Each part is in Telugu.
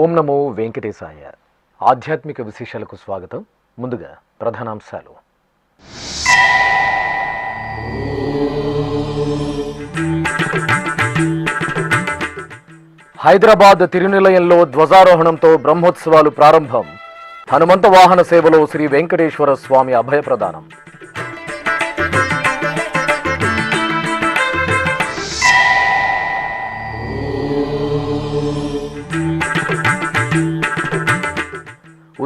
ఓం నమో వెంకటేశాయ. ఆధ్యాత్మిక విశేషాలకు స్వాగతం. ముందుగా ప్రధానాంశాలు. హైదరాబాద్ తిరునిలయంలో ధ్వజారోహణంతో బ్రహ్మోత్సవాలు ప్రారంభం. హనుమంత వాహన సేవలో శ్రీ వెంకటేశ్వర స్వామి అభయప్రదానం.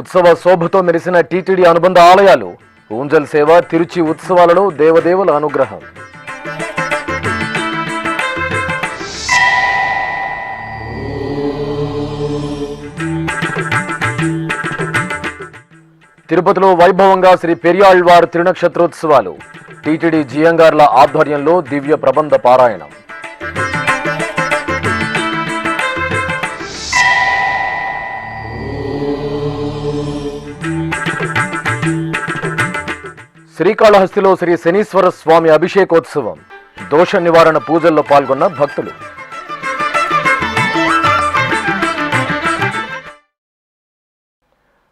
ఉత్సవ శోభతో మెరిసిన టీటీడీ అనుబంధ ఆలయాలు. ఊంజల్ సేవ, తిరుచి ఉత్సవాలలో దేవదేవుల అనుగ్రహం. తిరుపతిలో వైభవంగా శ్రీ పెరియాళ్వార్ తిరునక్షత్రోత్సవాలు. టీటీడీ జియంగార్ల ఆధ్వర్యంలో దివ్య ప్రబంధ పారాయణం. శ్రీకాళహస్తిలో శ్రీ శనీశ్వర స్వామి అభిషేకోత్సవం. దోష నివారణ పూజల్లో పాల్గొన్న భక్తులు.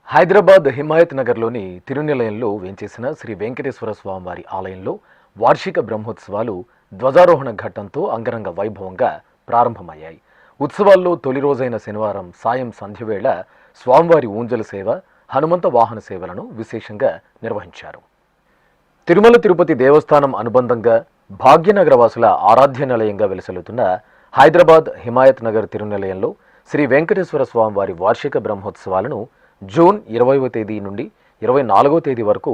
హైదరాబాద్ హిమాయత్ నగర్లోని తిరునిలయంలో వేంచేసిన శ్రీ వెంకటేశ్వర స్వామివారి ఆలయంలో వార్షిక బ్రహ్మోత్సవాలు ధ్వజారోహణ ఘట్టంతో అంగరంగ వైభవంగా ప్రారంభమయ్యాయి. ఉత్సవాల్లో తొలి రోజైన శనివారం సాయం సంధ్యవేళ స్వామివారి ఊంజల సేవ, హనుమంత వాహన సేవలను విశేషంగా నిర్వహించారు. తిరుమల తిరుపతి దేవస్థానం అనుబంధంగా భాగ్యనగర వాసుల ఆరాధ్య నిలయంగా వెలసిల్లుతున్న హైదరాబాద్ హిమాయత్ నగర్ తిరునిలయంలో శ్రీ వెంకటేశ్వర స్వామి వారి వార్షిక బ్రహ్మోత్సవాలను జూన్ 20వ తేదీ నుండి 24వ తేదీ వరకు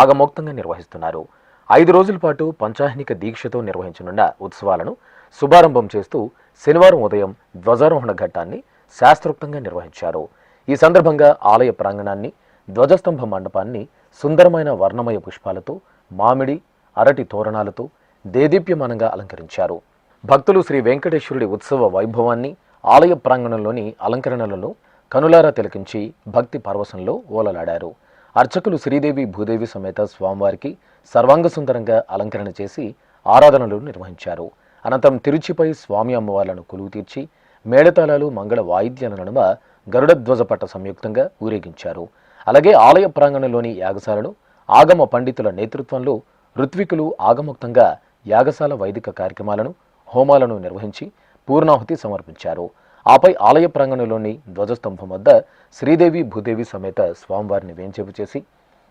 ఆగమోక్తంగా నిర్వహిస్తున్నారు. 5 రోజుల పాటు పంచాహ్నిక దీక్షతో నిర్వహించనున్న ఉత్సవాలను శుభారంభం చేస్తూ శనివారం ఉదయం ధ్వజారోహణ ఘట్టాన్ని శాస్త్రోక్తంగా నిర్వహించారు. ఈ సందర్భంగా ఆలయ ప్రాంగణాన్ని, ధ్వజస్తంభ మండపాన్ని సుందరమైన వర్ణమయ పుష్పాలతో, మామిడి, అరటి తోరణాలతో దేదీప్యమానంగా అలంకరించారు. భక్తులు శ్రీ వెంకటేశ్వరుడి ఉత్సవ వైభవాన్ని, ఆలయ ప్రాంగణంలోని అలంకరణలను కనులారా తిలకించి భక్తి పరవశంలో ఓలలాడారు. అర్చకులు శ్రీదేవి భూదేవి సమేత స్వామివారికి సర్వాంగ సుందరంగా అలంకరణ చేసి ఆరాధనలు నిర్వహించారు. అనంతరం తిరుచిపై స్వామి అమ్మవార్లను కొలువు తీర్చి మేళతాళాలు, మంగళ వాయిద్యాల నడుమ గరుడధ్వజ పట్ట సంయుక్తంగా ఊరేగించారు. అలాగే ఆలయ ప్రాంగణంలోని యాగశాలను ఆగమ పండితుల నేతృత్వంలో ఋత్వికులు ఆగమోక్తంగా యాగశాల వైదిక కార్యక్రమాలను, హోమాలను నిర్వహించి పూర్ణాహుతి సమర్పించారు. ఆపై ఆలయ ప్రాంగణంలోని ధ్వజస్తంభం వద్ద శ్రీదేవి భూదేవి సమేత స్వామివారిని వేంచేపు చేసి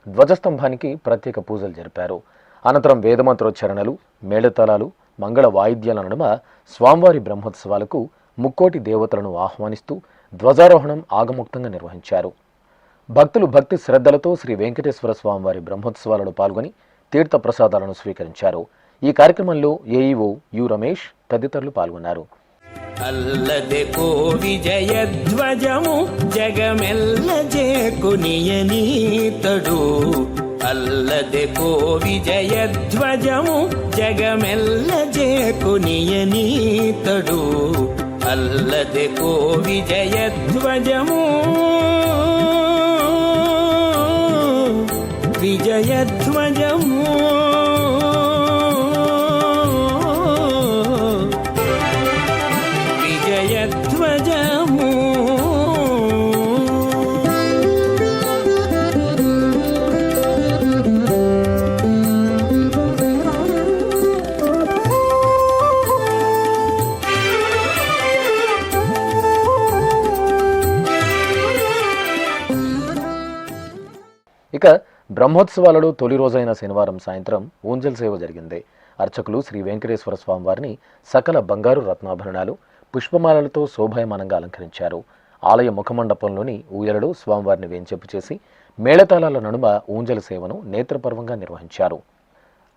ధ్వజస్తంభానికి ప్రత్యేక పూజలు జరిపారు. అనంతరం వేదమంత్రోచ్చరణలు, మేళతాళాలు, మంగళ వాయిద్యాల నడుమ స్వామివారి బ్రహ్మోత్సవాలకు ముక్కోటి దేవతలను ఆహ్వానిస్తూ ధ్వజారోహణం ఆగమోక్తంగా నిర్వహించారు. భక్తులు భక్తి శ్రద్ధలతో శ్రీ వెంకటేశ్వర స్వామివారి బ్రహ్మోత్సవాలలో పాల్గొని తీర్థ ప్రసాదాలను స్వీకరించారు. ఈ కార్యక్రమంలో ఏఈఓ యు రమేష్ తదితరులు పాల్గొన్నారు. అల్లదెకో విజయధ్వజము జగమెల్ల జేకునియనీతడు, అల్లదెకో విజయధ్వజము జగమెల్ల జేకునియనీతడు, అల్లదెకో విజయధ్వజము విజయధ్వజము విజయధ్వజము. ఇక బ్రహ్మోత్సవాలలో తొలి రోజైన శనివారం సాయంత్రం ఊంజల్ సేవ జరిగింది. అర్చకులు శ్రీ వెంకటేశ్వర స్వామివారిని సకల బంగారు రత్నాభరణాలు, పుష్పమాలలతో శోభాయమానంగా అలంకరించారు. ఆలయ ముఖమండపంలోని ఊయలలో స్వామివారిని వేంచేపు చేసి మేళతాళాల నడుమ ఊంజల సేవను నేత్రపర్వంగా నిర్వహించారు.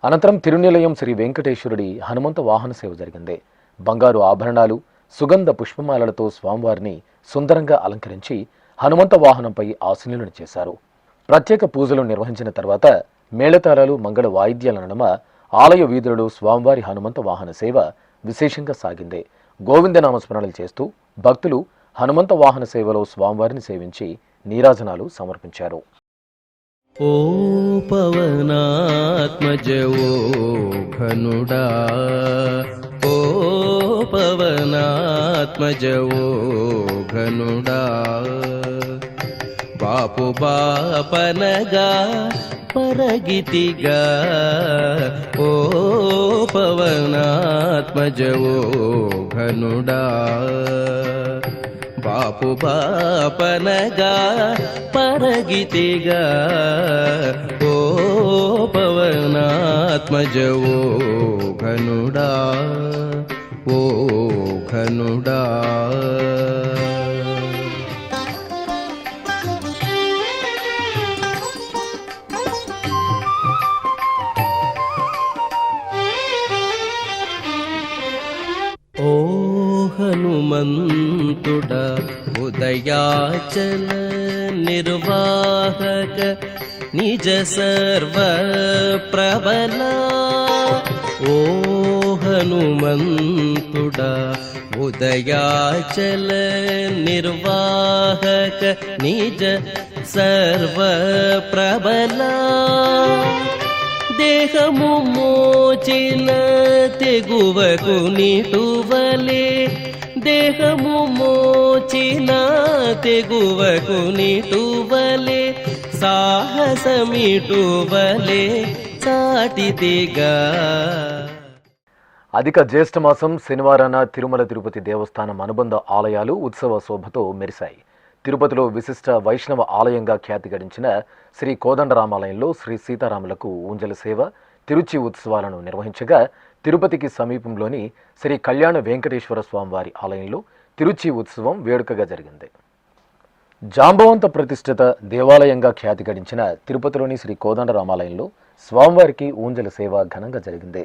అనంతరం తిరునిలయం శ్రీ వెంకటేశ్వరుడి హనుమంత వాహన సేవ జరిగింది. బంగారు ఆభరణాలు, సుగంధ పుష్పమాలలతో స్వామివారిని సుందరంగా అలంకరించి హనుమంత వాహనంపై ఆసీనులను చేశారు. ప్రత్యేక పూజలు నిర్వహించిన తర్వాత మేళతాళాలు మంగళ వాయిద్యాల నడుమ ఆలయ వీధులలో స్వామివారి హనుమంత వాహన సేవ విశేషంగా సాగింది. గోవిందనామస్మరణలు చేస్తూ భక్తులు హనుమంత వాహన సేవలో స్వామివారిని సేవించి నీరాజనాలు సమర్పించారు. ఓ పవనాత్మజ ఓ ఘనుడా, ఓ పవనాత్మజ ఓ ఘనుడా, బాపు బాపనగా పరగితిగా, ఓ పవనాత్మజ ఓ ఘనుడా, బాపు బాపనగా పరగితిగా, ఓ పవనాత్మజ ఓ ఘనుడా, ఓ ఘనుడా. ఓ హనుమంతుడ ఉదయాచల నిర్వాహక నిజ సర్వ ప్రబల, ఓ హనుమంతుడ ఉదయాచల నిర్వాహక నిజ సర్వ ప్రబల, దేహము మోచిన తెగువకు నిటువలే, దేహము మోచిన తెగువకు నిటువలే, సాహసమిటువలే చాటిదిగా. అధిక జ్యేష్ఠమాసం శనివారాన తిరుమల తిరుపతి దేవస్థానం అనుబంధ ఆలయాలు ఉత్సవ శోభతో మెరిశాయి. తిరుపతిలో విశిష్ట వైష్ణవ ఆలయంగా ఖ్యాతి గడించిన శ్రీ కోదండరామాలయంలో శ్రీ సీతారాములకు ఊంజల సేవ, తిరుచి ఉత్సవాలను నిర్వహించగా, తిరుపతికి సమీపంలోని శ్రీ కళ్యాణ వెంకటేశ్వర స్వామివారి ఆలయంలో తిరుచి ఉత్సవం వేడుకగా జరిగింది. జాంబవంత ప్రతిష్ఠిత దేవాలయంగా ఖ్యాతి గడించిన తిరుపతిలోని శ్రీ కోదండరామాలయంలో స్వామివారికి ఊంజల సేవ ఘనంగా జరిగింది.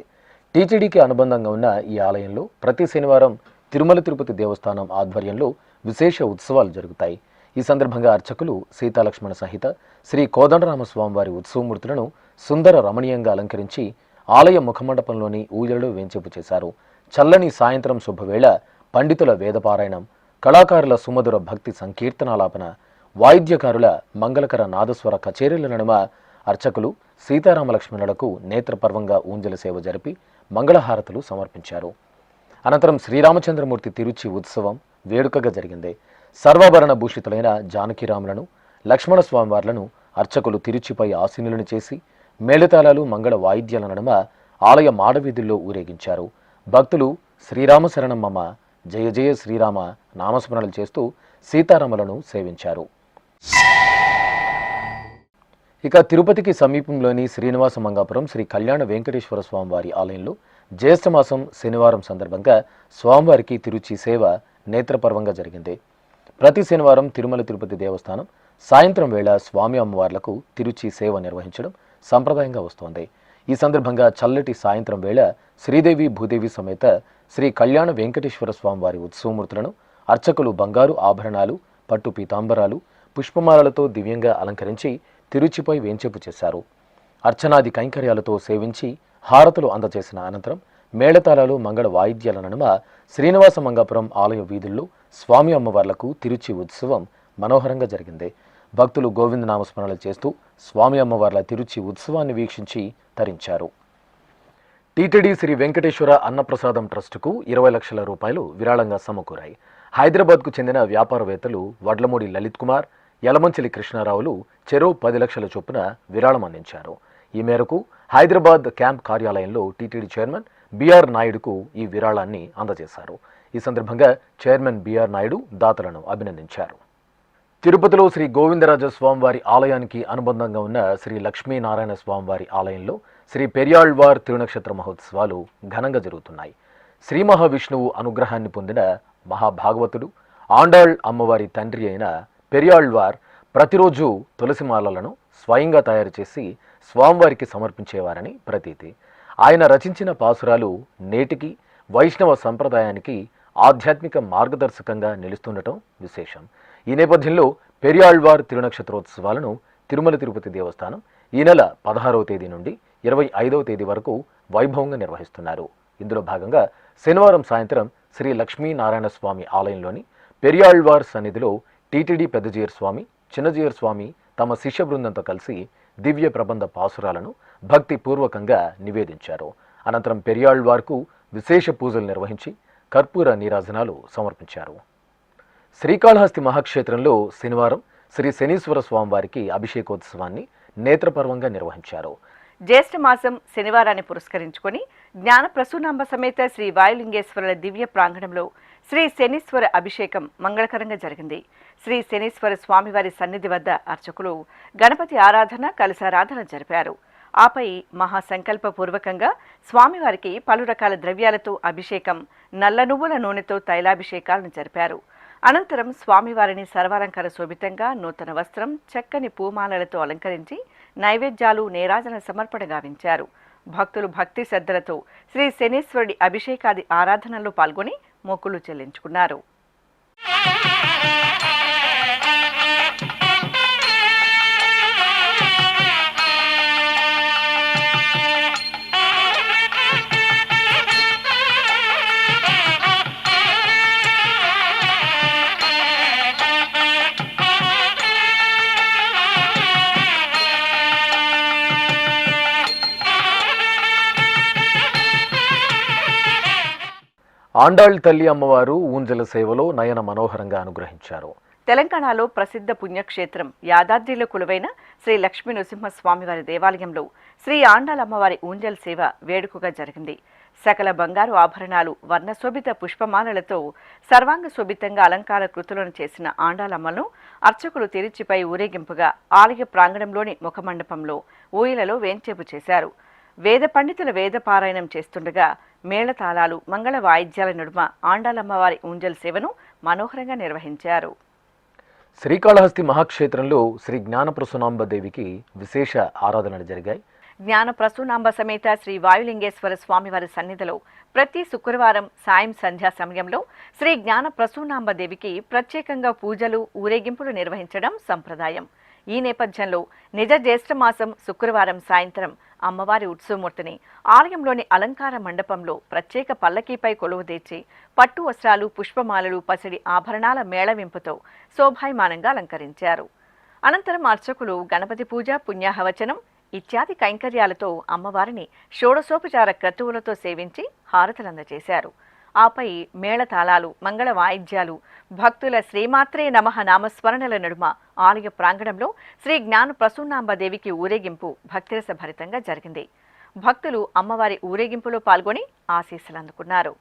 టీటీడీకి అనుబంధంగా ఉన్న ఈ ఆలయంలో ప్రతి శనివారం తిరుమల తిరుపతి దేవస్థానం ఆధ్వర్యంలో విశేష ఉత్సవాలు జరుగుతాయి. ఈ సందర్భంగా అర్చకులు సీతాలక్ష్మణ సహిత శ్రీ కోదండరామస్వామివారి ఉత్సవమూర్తులను సుందర రమణీయంగా అలంకరించి ఆలయ ముఖమండపంలోని ఊయలలో వేంచేపు చేశారు. చల్లని సాయంత్రం శుభవేళ పండితుల వేదపారాయణం, కళాకారుల సుమధుర భక్తి సంకీర్తనాలాపన, వాయిద్యకారుల మంగళకర నాదస్వర కచేరీల నడుమ అర్చకులు సీతారామలక్ష్మణులకు నేత్రపర్వంగా ఊంజల సేవ జరిపి మంగళహారతులు సమర్పించారు. అనంతరం శ్రీరామచంద్రమూర్తి తిరుచి ఉత్సవం వేడుకగా జరిగింది. సర్వాభరణ భూషితులైన జానకిరాములను, లక్ష్మణస్వామివార్లను అర్చకులు తిరుచిపై ఆసీనులను చేసి మేళతాళాలు మంగళ వాయిద్యాల నడుమ ఆలయ మాడవీధుల్లో ఊరేగించారు. భక్తులు శ్రీరామ శరణం మమ, జయ జయ శ్రీరామ నామస్మరణలు చేస్తూ సీతారాములను సేవించారు. ఇక తిరుపతికి సమీపంలోని శ్రీనివాస మంగాపురం శ్రీ కళ్యాణ వెంకటేశ్వర స్వామివారి ఆలయంలో జ్యేష్ఠమాసం శనివారం సందర్భంగా స్వామివారికి తిరుచి సేవ నేత్రపర్వంగా జరిగింది. ప్రతి శనివారం తిరుమల తిరుపతి దేవస్థానం సాయంత్రం వేళ స్వామి అమ్మవార్లకు తిరుచి సేవ నిర్వహించడం సంప్రదాయంగా వస్తోంది. ఈ సందర్భంగా చల్లటి సాయంత్రం వేళ శ్రీదేవి భూదేవి సమేత శ్రీ కళ్యాణ వెంకటేశ్వర స్వామివారి ఉత్సవమూర్తులను అర్చకులు బంగారు ఆభరణాలు, పట్టు పీతాంబరాలు, పుష్పమాలలతో దివ్యంగా అలంకరించి తిరుచిపై వేంచేపు చేశారు. అర్చనాది కైంకర్యాలతో సేవించి హారతులు అందజేసిన అనంతరం మేళతాళాలు మంగళ వాయిద్యాల నడుమ శ్రీనివాస మంగాపురం ఆలయ వీధుల్లో స్వామి అమ్మవార్లకు తిరుచి ఉత్సవం మనోహరంగా జరిగింది. భక్తులు గోవింద నామస్మరణలు చేస్తూ స్వామి అమ్మవార్ల తిరుచి ఉత్సవాన్ని వీక్షించి తరించారు. టీటీడీ శ్రీ వెంకటేశ్వర అన్నప్రసాదం ట్రస్టుకు 20 లక్షల రూపాయలు విరాళంగా సమకూరాయి. హైదరాబాద్కు చెందిన వ్యాపారవేత్తలు వడ్లమూడి లలిత్ కుమార్, యలమంచిలి కృష్ణారావులు చెరో 10 లక్షల చొప్పున విరాళం అందించారు. ఈ మేరకు హైదరాబాద్ క్యాంప్ కార్యాలయంలో టీటీడీ చైర్మన్ బిఆర్ నాయుడుకు ఈ విరాళాన్ని అందజేశారు. ఈ సందర్భంగా చైర్మన్ బిఆర్ నాయుడు దాతలను అభినందించారు. తిరుపతిలో శ్రీ గోవిందరాజ స్వామివారి ఆలయానికి అనుబంధంగా ఉన్న శ్రీ లక్ష్మీనారాయణ స్వామివారి ఆలయంలో శ్రీ పెరియాళ్వార్ తిరునక్షత్ర మహోత్సవాలు ఘనంగా జరుగుతున్నాయి. శ్రీ మహావిష్ణువు అనుగ్రహాన్ని పొందిన మహాభాగవతుడు, ఆండాళ్ అమ్మవారి తండ్రి అయిన పెరియాళ్వార్ ప్రతిరోజు తులసిమాలలను స్వయంగా తయారు చేసి స్వామివారికి సమర్పించేవారని ప్రతీతి. ఆయన రచించిన పాసురాలు నేటికి వైష్ణవ సంప్రదాయానికి ఆధ్యాత్మిక మార్గదర్శకంగా నిలుస్తుండటం విశేషం. ఈ నేపథ్యంలో పెరియాళ్వార్ తిరునక్షత్రోత్సవాలను తిరుమల తిరుపతి దేవస్థానం ఈ నెల 16వ తేదీ నుండి 25వ తేదీ వరకు వైభవంగా నిర్వహిస్తున్నారు. ఇందులో భాగంగా శనివారం సాయంత్రం శ్రీ లక్ష్మీనారాయణ స్వామి ఆలయంలోని పెరియాళ్వార్ సన్నిధిలో టీటీడీ పెద్దజీయర్ స్వామి, చిన్నజీయర్ స్వామి తమ శిష్య బృందంతో కలిసి దివ్య ప్రబంధ పాసురాలను భక్తి పూర్వకంగా నివేదించారు. అనంతరం పెరియాళ్వార్కు విశేష పూజలు నిర్వహించి కర్పూర నీరాజనాలు సమర్పించారు. శ్రీకాళహస్తి మహాక్షేత్రంలో శనివారం శ్రీ శనీశ్వర స్వామివారికి అభిషేకోత్సవాన్ని నేత్రపర్వంగా నిర్వహించారు. జ్యేష్ఠ మాసం శనివారాన్ని పురస్కరించుకొని జ్ఞాన ప్రసూనాంబ సమేత శ్రీ వాయులింగేశ్వరుల దివ్య ప్రాంగణంలో శ్రీ శనీశ్వర అభిషేకం మంగళకరంగా జరిగింది. శ్రీ శనీశ్వర స్వామివారి సన్నిధి వద్ద అర్చకులు గణపతి ఆరాధన, కలశారాధన జరిపారు. ఆపై మహాసంకల్పపూర్వకంగా స్వామివారికి పలు రకాల ద్రవ్యాలతో అభిషేకం, నల్ల నువ్వుల నూనెతో తైలాభిషేకాలను జరిపారు. అనంతరం స్వామివారిని సర్వాలంకార శోభితంగా నూతన వస్త్రం, చక్కని పూమాలలతో అలంకరించి నైవేద్యాలు, నీరాజన సమర్పణ గావించారు. భక్తులు భక్తి శ్రద్ధలతో శ్రీ శనీశ్వరుడి అభిషేకాది ఆరాధనల్లో పాల్గొని మొక్కులు చెల్లించుకున్నారు. ఆండాళ్ తల్లి అమ్మవారు ఊంజల సేవలో నయన మనోహరంగా అనుగ్రహించారు. తెలంగాణలో ప్రసిద్ధ పుణ్యక్షేత్రం యాదాద్రిలో కొలువైన శ్రీ లక్ష్మీ నృసింహస్వామివారి దేవాలయంలో శ్రీ ఆండాళ్ అమ్మవారి ఊంజల్ సేవ వేడుకగా జరిగింది. సకల బంగారు ఆభరణాలు, వర్ణశోభిత పుష్పమాలలతో సర్వాంగ శోభితంగా అలంకార కృతులను చేసిన ఆండాళమ్మను అర్చకులు తిరుచిపై ఊరేగింపుగా ఆలయ ప్రాంగణంలోని ముఖమండపంలో ఊయలలో వేంచేపు చేశారు. వేద పండితుల వేద పారాయణం చేస్తుండగా మేళతాళాలు, మంగళ వాయిద్యాల నడుమ ఆండాళమ్మవారి ఊంజల్ సేవను మనోహరంగా నిర్వహించారు. శ్రీకాళహస్తి మహాక్షేత్రంలో శ్రీ జ్ఞానప్రసూనాంబ దేవికి విశేష ఆరాధనలు జరిగాయి. జ్ఞాన ప్రసూనాంబ సమేత శ్రీ వాయులింగేశ్వర స్వామివారి సన్నిధిలో ప్రతి శుక్రవారం సాయం సంధ్యా సమయంలో శ్రీ జ్ఞాన ప్రసూనాంబ దేవికి ప్రత్యేకంగా పూజలు, ఊరేగింపులు నిర్వహించడం సంప్రదాయం. ఈ నేపథ్యంలో నిజ జ్యేష్ఠ మాసం శుక్రవారం సాయంత్రం అమ్మవారి ఉత్సవమూర్తిని ఆలయంలోని అలంకార మండపంలో ప్రత్యేక పల్లకీపై కొలువుదీర్చి పట్టు వస్త్రాలు, పుష్పమాలలు, పసిడి ఆభరణాల మేళవింపుతో శోభాయమానంగా అలంకరించారు. అనంతరం అర్చకులు గణపతి పూజ, పుణ్యాహవచనం ఇత్యాది కైంకర్యాలతో అమ్మవారిని షోడశోపచార క్రతువులతో సేవించి హారతులందజేశారు. ఆపై మేళతాళాలు, మంగళ వాయిద్యాలు, భక్తుల శ్రీమాత్రే నమః నామస్మరణల నడుమ ఆలయ ప్రాంగణంలో శ్రీ జ్ఞాన ప్రసూనాంబదేవికి ఊరేగింపు భక్తిరస భరితంగా జరిగింది. భక్తులు అమ్మవారి ఊరేగింపులో పాల్గొని ఆశీస్సులు అందుకున్నారు.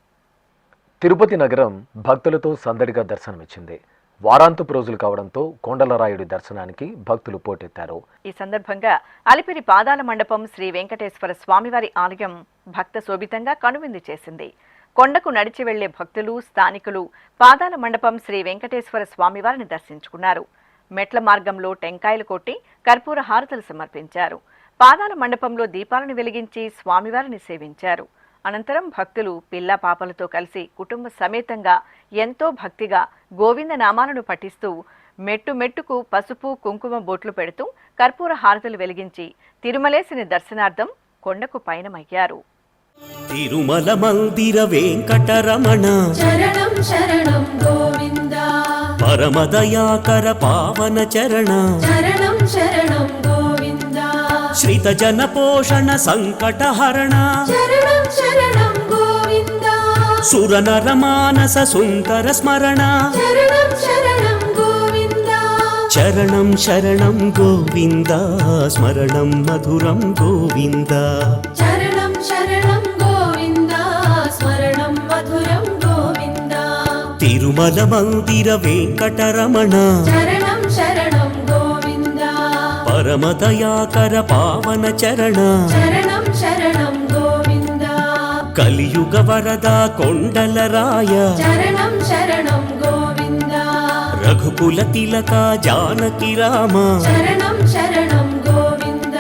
తిరుపతి నగరం భక్తులతో సందడిగా దర్శనమిచ్చింది. వారాంతపు రోజులు కావడంతో కొండలరాయుడి దర్శనానికి భక్తులు పోటెత్తారు. ఈ సందర్భంగా అలిపిరి పాదాల మండపం శ్రీ వెంకటేశ్వర స్వామివారి ఆలయం భక్త శోభితంగా కనువిందు చేసింది. కొండకు నడిచి వెళ్లే భక్తులు, స్థానికులు పాదాల మండపం శ్రీ వెంకటేశ్వర స్వామివారిని దర్శించుకున్నారు. మెట్ల మార్గంలో టెంకాయలు కొట్టి కర్పూర హారతులు సమర్పించారు. పాదాల మండపంలో దీపాలను వెలిగించి స్వామివారిని సేవించారు. అనంతరం భక్తులు పిల్ల పాపలతో కలిసి కుటుంబ సమేతంగా ఎంతో భక్తిగా గోవింద నామాలను పఠిస్తూ మెట్టు మెట్టుకు పసుపు, కుంకుమ బొట్లు పెడుతూ కర్పూర హారతులు వెలిగించి తిరుమలేశుని దర్శనార్థం కొండకు పయనమయ్యారు. తిరుమల మందిర వెంకటరమణ శరణం శరణం గోవింద, పరమదయాకర పావన చరణ శరణం శరణం గోవింద, శ్రిత జన పోషణ సంకటహరణ శరణం శరణం గోవింద, సురనర మానస సుందర స్మరణ శరణం శరణం గోవింద, చరణం శరణం గోవింద, స్మరణం మధురం గోవింద. శరణం శరణం గోవింద, స్మరణం మధురం గోవింద, తిరుమల మందిర వెంకటరమణ శరణం శరణం గోవింద, పరమదయాకర పావన చరణ శరణం శరణం గోవింద, కలియుగ వరద కొండలరాయ శరణం శరణం గోవింద, రఘుకుల తిలక జానకి రామ శరణం శరణం గోవింద.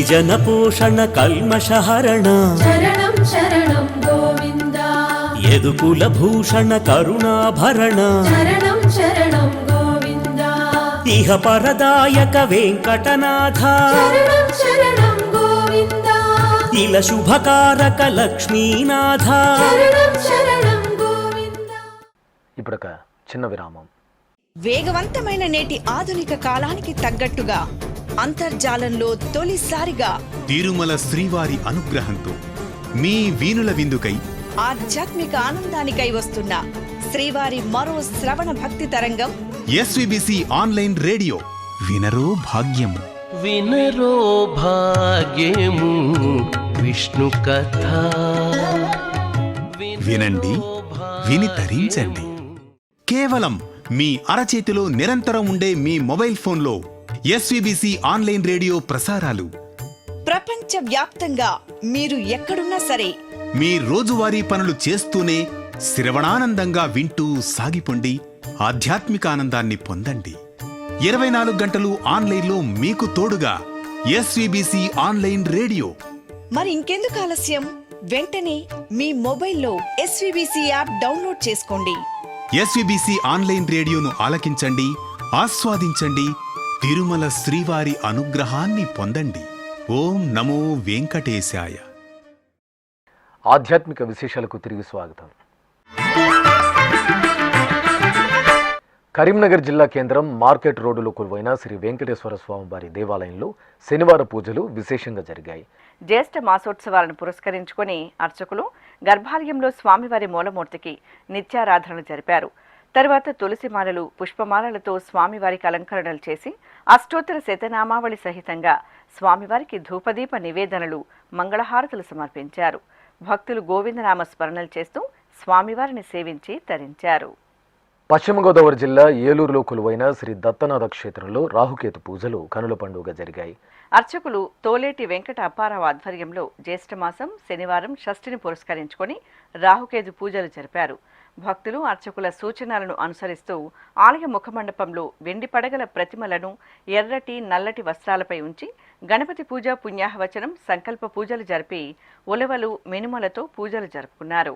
పరిజన పోషణ కల్మషహరణ శరణం శరణం గోవింద యదుకుల భూషణ కరుణాభరణ శరణం శరణం గోవింద ఇహ పరదాయక వెంకటనాథ శరణం శరణం గోవింద ఇల శుభకారక లక్ష్మీనాథ శరణం శరణం గోవింద. ఇప్పుడొక చిన్న విరామం. వేగవంతమైన నేటి ఆధునిక కాలానికి తగ్గట్టుగా అంతర్జాలంలో తొలిసారిగా తిరుమల శ్రీవారి అనుగ్రహంతో మీ వీణుల విందుకై ఆధ్యాత్మిక ఆనందానికై వస్తున్న శ్రీవారి మరో శ్రవణ భక్తి తరంగం ఎస్విబిసి ఆన్లైన్ రేడియో వినరో భాగ్యము. వినరో భాగ్యము విష్ణు కథ వినండి, విని తరించండి. కేవలం మీ అరచేతిలో నిరంతరం ఉండే మీ మొబైల్ ఫోన్లో ఎస్విబిసి ఆన్లైన్ రేడియో ప్రసారాలు ప్రపంచ వ్యాప్తంగా మీరు ఎక్కడున్నా సరే మీ రోజువారీ పనులు చేస్తూనే శ్రవణానందంగా వింటూ సాగిపోండి, ఆధ్యాత్మిక ఆనందాన్ని పొందండి. 24 గంటలు ఆన్లైన్లో మీకు తోడుగా ఎస్విబిసి ఆన్లైన్ రేడియో. మరి ఇంకెందుకు ఆలస్యం? వెంటనే మీ మొబైల్లో ఎస్విబిసి యాప్ డౌన్లోడ్ చేసుకోండి. ఎస్విబిసి ఆన్లైన్ రేడియోను ఆలకించండి, ఆస్వాదించండి, తిరుమల శ్రీవారి అనుగ్రహాన్ని పొందండి. ఓం నమో వెంకటేశాయ. ఆధ్యాత్మిక విశేషాలకు తిరిగి స్వాగతం. కరీంనగర్ జిల్లా కేంద్రం మార్కెట్ రోడ్డులో కొలువైన శ్రీ వెంకటేశ్వర స్వామి వారి దేవాలయంలో శనివార పూజలు విశేషంగా జరిగాయి. జ్యేష్ఠ మాసోత్సవాలను పురస్కరించుకొని అర్చకులు గర్భాలయంలో స్వామివారి మూలమూర్తికి నిత్యారాధనలు జరిపారు. తరువాత తులసిమాలలు, పుష్పమాలలతో స్వామివారికి అలంకరణలు చేసి అష్టోత్తర శతనామావళి సహితంగా స్వామివారికి ధూపదీప నివేదనలు, మంగళహారతులు సమర్పించారు. భక్తులు గోవిందనామ స్మరణలు చేస్తూ స్వామివారిని సేవించి తరించారు. పశ్చిమ గోదావరి జిల్లా ఏలూరులో కొలువైన శ్రీ దత్తనాథ క్షేత్రంలో రాహుకేతు పూజలు కనుల పండుగ జరిగాయి. అర్చకులు తోలేటి వెంకట అప్పారావు ఆధ్వర్యంలో జ్యేష్ఠమాసం శనివారం షష్ఠిని పురస్కరించుకొని రాహుకేతు పూజలు జరిపారు. భక్తులు అర్చకుల సూచనలను అనుసరిస్తూ ఆలయ ముఖమండపంలో వెండి పడగల ప్రతిమలను ఎర్రటి, నల్లటి వస్త్రాలపై ఉంచి గణపతి పూజ, పుణ్యాహవచనం, సంకల్ప పూజలు జరిపి ఉలవలు, మినుమలతో పూజలు జరుపుకున్నారు.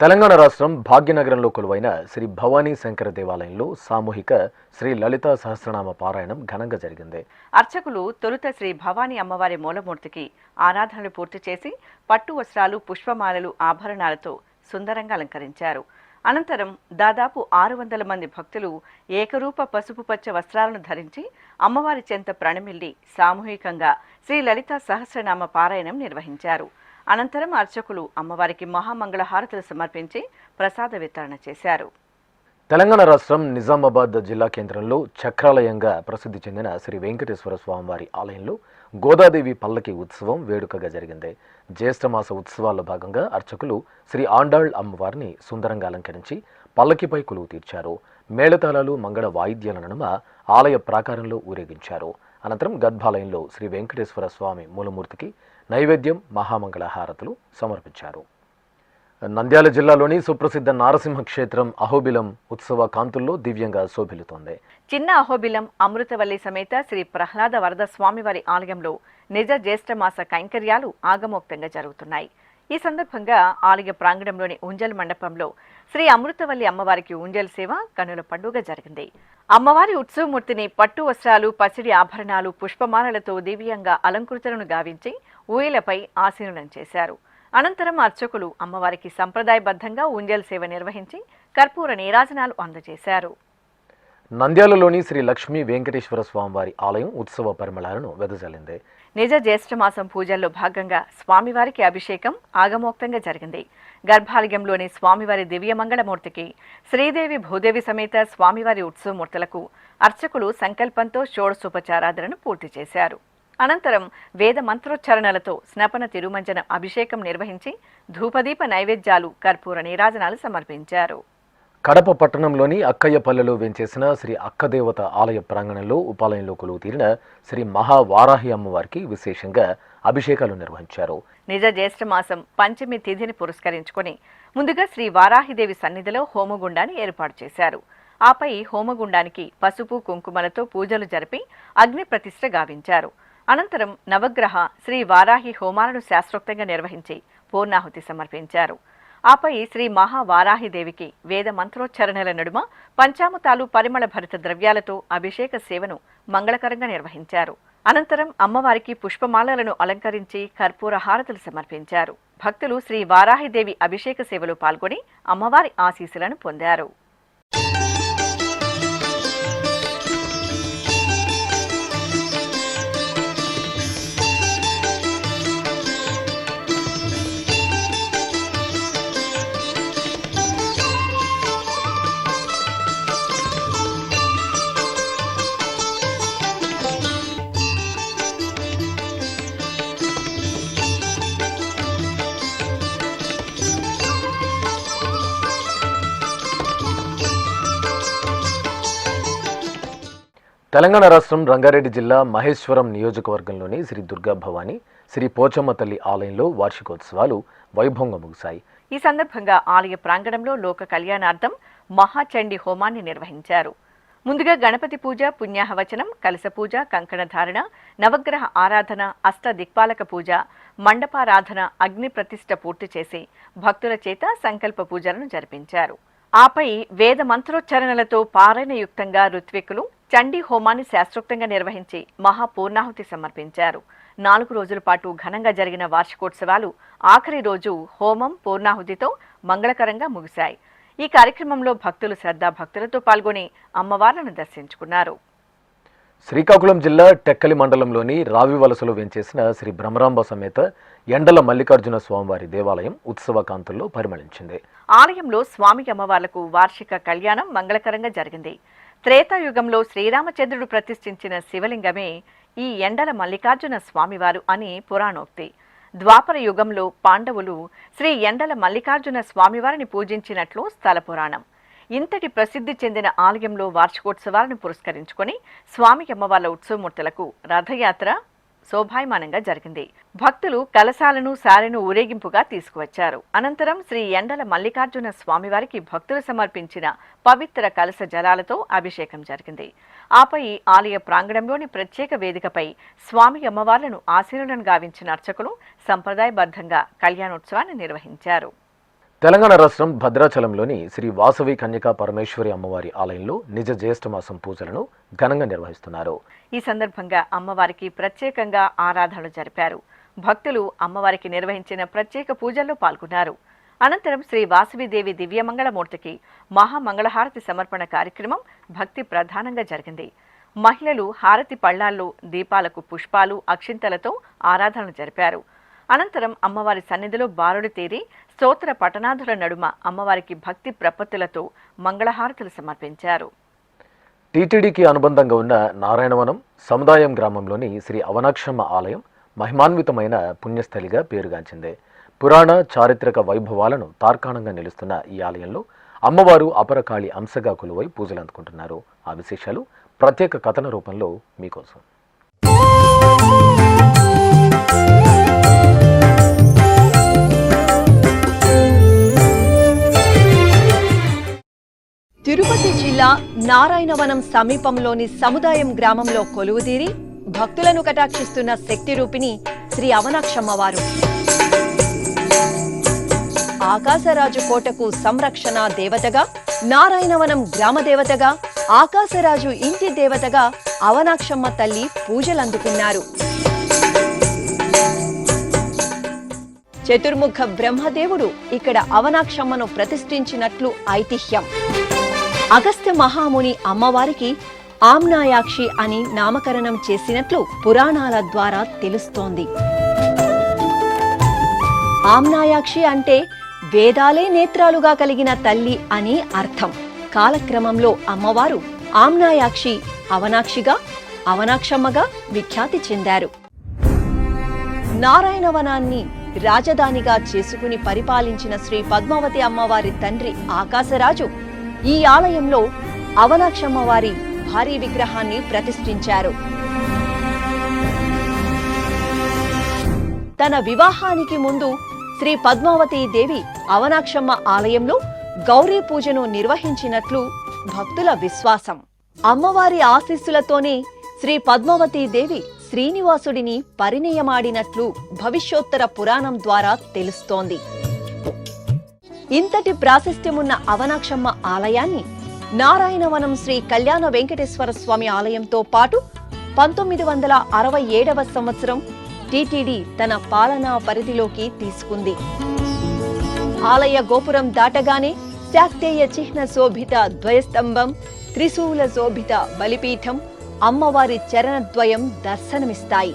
తెలంగాణ రాష్ట్రం భాగ్యనగరంలో కొలువైన శ్రీ భవానీ శంకర దేవాలయంలో సామూహిక శ్రీ లలితా సహస్రనామ పారాయణం ఘనంగా జరిగింది. అర్చకులు తొలుత శ్రీ భవానీ అమ్మవారి మూలమూర్తికి ఆరాధనలు పూర్తి చేసి పట్టు వస్త్రాలు, పుష్పమాలలు, ఆభరణాలతో సుందరంగా అలంకరించారు. అనంతరం దాదాపు 600 మంది భక్తులు ఏకరూప పసుపు పచ్చ వస్త్రాలను ధరించి అమ్మవారి చెంత ప్రణమిల్లి సామూహికంగా శ్రీ లలితా సహస్రనామ పారాయణం నిర్వహించారు. అనంతరం అర్చకులు అమ్మవారికి మహామంగళహారతులు సమర్పించి ప్రసాద వితరణ చేశారు. తెలంగాణ రాష్ట్రం నిజామాబాద్ జిల్లా కేంద్రంలో చక్రాలయంగా ప్రసిద్ధి చెందిన శ్రీ వెంకటేశ్వర స్వామివారి ఆలయంలో గోదాదేవి పల్లకి ఉత్సవం వేడుకగా జరిగింది. జ్యేష్ఠమాస ఉత్సవాల్లో భాగంగా అర్చకులు శ్రీ ఆండాళ్ అమ్మవారిని సుందరంగా అలంకరించి పల్లకిపై కొలువు తీర్చారు. మేళతాళాలు, మంగళ వాయిద్యాల నడుమ ఆలయ ప్రాకారంలో ఊరేగించారు. అనంతరం గర్భాలయంలో శ్రీ వెంకటేశ్వర స్వామి మూలమూర్తికి నైవేద్యం, మహామంగళ హారతులు సమర్పించారు. నంద్యాల జిల్లాలోని సుప్రసిద్ధ నారసింహ క్షేత్రం అహోబిలం ఉత్సవ కాంతుల్లో దివ్యంగా శోభిల్లుతోంది. చిన్న అహోబిలం అమృతవల్లి సమేత శ్రీ ప్రహ్లాద వరద స్వామివారి ఆలయంలో నిజ జ్యేష్ఠమాస కైంకర్యాలు ఆగమోక్తంగా జరుగుతున్నాయి. ఈ సందర్భంగా ఆలయ ప్రాంగణంలోని ఉంజల్ మండపంలో శ్రీ అమృతవల్లి అమ్మవారికి ఉంజల్ సేవ కనుల పండుగ జరిగింది. అమ్మవారి ఉత్సవమూర్తిని పట్టు వస్త్రాలు, పసిడి ఆభరణాలు, పుష్పమాలలతో దివ్యంగా అలంకృతులను గావించి ఊయలపై ఆసీనులను చేశారు. అనంతరం అర్చకులు అమ్మవారికి సంప్రదాయబద్ధంగా ఉంజల్ సేవ నిర్వహించి కర్పూర నీరాజనాలు అందజేశారు. నంద్యాలలోని శ్రీ లక్ష్మీ వెంకటేశ్వర స్వామివారి ఆలయం ఉత్సవ పరిమళాలను వెదజల్లింది. నిజ జ్యేష్ఠమాసం పూజల్లో భాగంగా స్వామివారికి అభిషేకం ఆగమోక్తంగా జరిగింది. గర్భాలయంలోని స్వామివారి దివ్యమంగళమూర్తికి శ్రీదేవి, భూదేవి సమేత స్వామివారి ఉత్సవమూర్తులకు అర్చకులు సంకల్పంతో షోడశోపచారాధనను పూర్తి చేశారు. అనంతరం వేద మంత్రోచ్చారణలతో స్నపన తిరుమంజన అభిషేకం నిర్వహించి ధూపదీప నైవేద్యాలు, కర్పూర నీరాజనాలు సమర్పించారు. కడప పట్టణంలోని అక్కయ్యపల్లెలో వెంచేసిన శ్రీ అక్కదేవత ఆలయ ప్రాంగణంలో ఉపాలయంలో కొలువు తీరిన శ్రీ మహావారాహి అమ్మవారికి విశేషంగా అభిషేకాలు నిర్వహించారు. నిజ జ్యేష్ఠమాసం పంచమి తిథిని పురస్కరించుకొని ముందుగా శ్రీ వారాహిదేవి సన్నిధిలో హోమగుండాన్ని ఏర్పాటు చేశారు. ఆపై హోమగుండానికి పసుపు, కుంకుమలతో పూజలు జరిపి అగ్ని ప్రతిష్ఠ గావించారు. అనంతరం నవగ్రహ శ్రీ వారాహి హోమాలను శాస్త్రోక్తంగా నిర్వహించి పూర్ణాహుతి సమర్పించారు. ఆపై శ్రీ మహావారాహిదేవికి వేద మంత్రోచ్చరణల నడుమ పంచామృతాలు పరిమళ భరిత ద్రవ్యాలతో అభిషేక సేవను మంగళకరంగా నిర్వహించారు. అనంతరం అమ్మవారికి పుష్పమాలలను అలంకరించి కర్పూర హారతులు సమర్పించారు. భక్తులు శ్రీ వారాహిదేవి అభిషేక సేవలో పాల్గొని అమ్మవారి ఆశీస్సులను పొందారు. తెలంగాణ రాష్ట్రం రంగారెడ్డి జిల్లా మహేశ్వరం నియోజకవర్గంలోని శ్రీ దుర్గా భవానీ శ్రీ పోచమ్మ తల్లి ఆలయంలో వార్షికోత్సవాలు వైభవంగా ముగిశాయి. ఈ సందర్భంగా ఆలయ ప్రాంగణంలో లోక కళ్యాణార్థం మహాచండీ హోమాన్ని నిర్వహించారు. ముందుగా గణపతి పూజ, పుణ్యాహవచనం, కలశ పూజ, కంకణ ధారణ, నవగ్రహ ఆరాధన, అష్ట దిక్పాలక పూజ, మండపారాధన, అగ్ని ప్రతిష్ఠ పూర్తి చేసి భక్తుల చేత సంకల్ప పూజలను జరిపించారు. ఆపై వేద మంత్రోచ్చరణలతో పారాయణయుక్తంగా ఋత్వికులు చండీ హోమాన్ని శాస్త్రోక్తంగా నిర్వహించి మహాపూర్ణాహుతి సమర్పించారు. 4 రోజుల పాటు ఘనంగా జరిగిన వార్షికోత్సవాలు ఆఖరి రోజు హోమం పూర్ణాహుతితో మంగళకరంగా ముగిశాయి. ఈ కార్యక్రమంలో భక్తులు శ్రద్ధాభక్తులతో పాల్గొని అమ్మవార్లను దర్శించుకున్నారు. శ్రీకాకుళం జిల్లా టెక్కలి మండలంలోని రావివలసలో వేంచేసిన శ్రీ బ్రహ్మరాంబ సమేత ఎండల మల్లికార్జున స్వామివారి దేవాలయం ఉత్సవ కాంతుల్లో పరిమళించింది. ఆలయంలో స్వామి అమ్మవార్లకు వార్షిక కళ్యాణం మంగళకరంగా జరిగింది. త్రేతాయుగంలో శ్రీరామచంద్రుడు ప్రతిష్ఠించిన శివలింగమే ఈ ఎండల మల్లికార్జున స్వామివారు అని పురాణోక్తి. ద్వాపర యుగంలో పాండవులు శ్రీ ఎండల మల్లికార్జున స్వామివారిని పూజించినట్లు స్థల పురాణం. ఇంతటి ప్రసిద్ధి చెందిన ఆలయంలో వార్షికోత్సవాలను పురస్కరించుకొని స్వామి అమ్మవార్ల ఉత్సవమూర్తులకు రథయాత్ర శోభాయమానంగా జరిగింది. భక్తులు కలశాలను సారెను ఊరేగింపుగా తీసుకువచ్చారు. అనంతరం శ్రీ ఎండల మల్లికార్జున స్వామివారికి భక్తులు సమర్పించిన పవిత్ర కలశ జలాలతో అభిషేకం జరిగింది. ఆపై ఆలయ ప్రాంగణంలోని ప్రత్యేక వేదికపై స్వామి అమ్మవార్లను ఆశీర్వదనం గావించిన అర్చకులు సంప్రదాయబద్ధంగా కళ్యాణోత్సవాన్ని నిర్వహించారు. తెలంగాణ రాష్ట్రం భద్రాచలంలోని శ్రీ వాసవి కన్యకా పరమేశ్వరి అమ్మవారి ఆలయంలో నిజ జ్యేష్ఠమాసం పూజలను ఘనంగా నిర్వహిస్తున్నారు. ఈ సందర్భంగా అమ్మవారికి ప్రత్యేకంగా ఆరాధనలు జరిపారు. భక్తులు అమ్మవారికి నిర్వహించిన ప్రత్యేక పూజల్లో పాల్గొన్నారు. అనంతరం శ్రీ వాసవిదేవి దివ్యమంగళమూర్తికి మహామంగళహారతి సమర్పణ కార్యక్రమం భక్తి ప్రధానంగా జరిగింది. మహిళలు హారతి పళ్లాల్లో దీపాలకు పుష్పాలు, అక్షింతలతో ఆరాధనలు జరిపారు. అనంతరం అమ్మవారి సన్నిధిలో బారులు తీరి స్తోత్ర పఠనాదుల నడుమ అమ్మవారికి భక్తి ప్రపత్తులతో మంగళహారతులు సమర్పించారు. టీటీడీకి అనుబంధంగా ఉన్న నారాయణవనం సముదాయం గ్రామంలోని శ్రీ అవనాక్షమ్మ ఆలయం మహిమాన్వితమైన పుణ్యస్థలిగా పేరుగాంచింది. పురాణ చారిత్రక వైభవాలను తార్కాణంగా నిలుస్తున్న ఈ ఆలయంలో అమ్మవారు అపరకాళి అంశగా కొలువై పూజలు అందుకుంటున్నారు. ఆ విశేషాలు ప్రత్యేక కథన రూపంలో మీకోసం. తిరుపతి జిల్లా నారాయణవనం సమీపంలోని సముదాయం గ్రామంలో కొలువుదీరి భక్తులను కటాక్షిస్తున్న శక్తి రూపిణి శ్రీ అవనాక్షమ్మవారు. ఆకాశరాజు కోటకు సంరక్షణ దేవతగా, నారాయణవనం గ్రామ దేవతగా, ఆకాశరాజు ఇంటి దేవతగా అవనాక్షమ్మ తల్లి పూజలందుకున్నారు. చతుర్ముఖ బ్రహ్మదేవుడు ఇక్కడ అవనాక్షమ్మను ప్రతిష్ఠించినట్లు ఐతిహ్యం. అగస్త్య మహాముని అమ్మవారికి ఆమ్నాయాక్షి అని నామకరణం చేసినట్లు పురాణాల ద్వారా తెలుస్తోంది. ఆమ్నాయాక్షి అంటే వేదాలే నేత్రాలుగా కలిగిన తల్లి అని అర్థం. కాలక్రమంలో అమ్మవారు ఆమ్నాయాక్షి, అవనాక్షిగా, అవనాక్షమ్మగా విఖ్యాతి చెందారు. నారాయణవనాన్ని రాజధానిగా చేసుకుని పరిపాలించిన శ్రీ పద్మావతి అమ్మవారి తండ్రి ఆకాశరాజు ఈ ఆలయంలో అవనాక్షమ్మవారి భారీ విగ్రహాన్ని ప్రతిష్ఠించారు. తన వివాహానికి ముందు శ్రీ పద్మావతి దేవి అవనాక్షమ్మ ఆలయంలో గౌరీ పూజను నిర్వహించినట్లు భక్తుల విశ్వాసం. అమ్మవారి ఆశీస్సులతోనే శ్రీ పద్మావతి దేవి శ్రీనివాసుడిని పరిణయమాడినట్లు భవిష్యోత్తర పురాణం ద్వారా తెలుస్తోంది. ఇంతటి ప్రాశస్త్యమున్న అవనాక్షమ్మ ఆలయాన్ని నారాయణవనం శ్రీ కళ్యాణ వెంకటేశ్వర స్వామి ఆలయంతో పాటు 1967వ సంవత్సరం టీటీడీ తన పాలనా పరిధిలోకి తీసుకుంది. ఆలయ గోపురం దాటగానే శాక్తేయ చిహ్న శోభిత ద్వయస్తంభం, త్రిశూల శోభిత బలిపీఠం, అమ్మవారి చరణద్వయం దర్శనమిస్తాయి.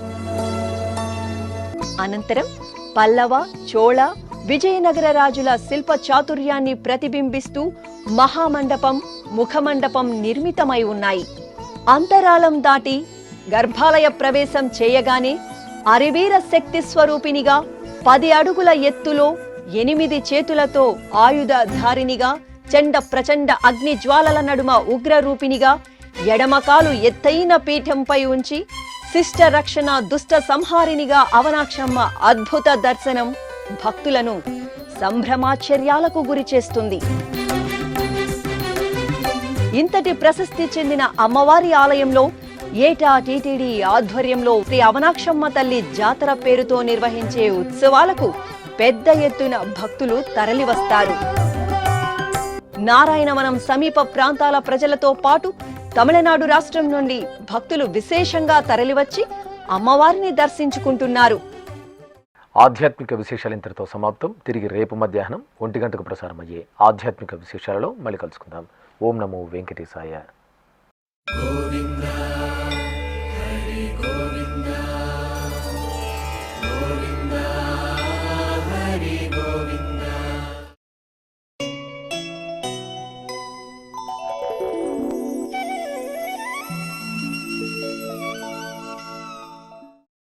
అనంతరం పల్లవ, చోళ, విజయనగర రాజుల శిల్ప చాతుర్యాన్ని ప్రతిబింబిస్తూ మహామండపం, ముఖమండపం నిర్మితమై ఉన్నాయి. అంతరాళం దాటి గర్భాలయ ప్రవేశం చేయగానే అరివీర శక్తి స్వరూపినిగా 10 అడుగుల ఎత్తులో 8 చేతులతో ఆయుధధారినిగా, చండ ప్రచండ అగ్ని జ్వాలల నడుమ ఉగ్రరూపినిగా, ఎడమకాలు ఎత్తైన పీఠంపై ఉంచి శిష్ట రక్షణ దుష్ట సంహారినిగా అవనాక్షమ్మ అద్భుత దర్శనం భక్తులను సంభ్రమాశ్చర్యాలకు గురి చేస్తుంది. ఇంతటి ప్రశస్తి చెందిన అమ్మవారి ఆలయంలో ఏటా టీటీడీ ఆధ్వర్యంలో శ్రీ అవనాక్షమ్మ తల్లి జాతర పేరుతో నిర్వహించే ఉత్సవాలకు పెద్ద ఎత్తున భక్తులు తరలివస్తారు. నారాయణవనం సమీప ప్రాంతాల ప్రజలతో పాటు తమిళనాడు రాష్ట్రం నుండి భక్తులు విశేషంగా తరలివచ్చి అమ్మవారిని దర్శించుకుంటున్నారు. ఆధ్యాత్మిక విశేషాలు ఇంతటితో సమాప్తం. తిరిగి రేపు మధ్యాహ్నం 1 గంటకు ప్రసారమయ్యే ఆధ్యాత్మిక విశేషాలలో మళ్ళీ కలుసుకుందాం. ఓం నమో వెంకటేశాయ.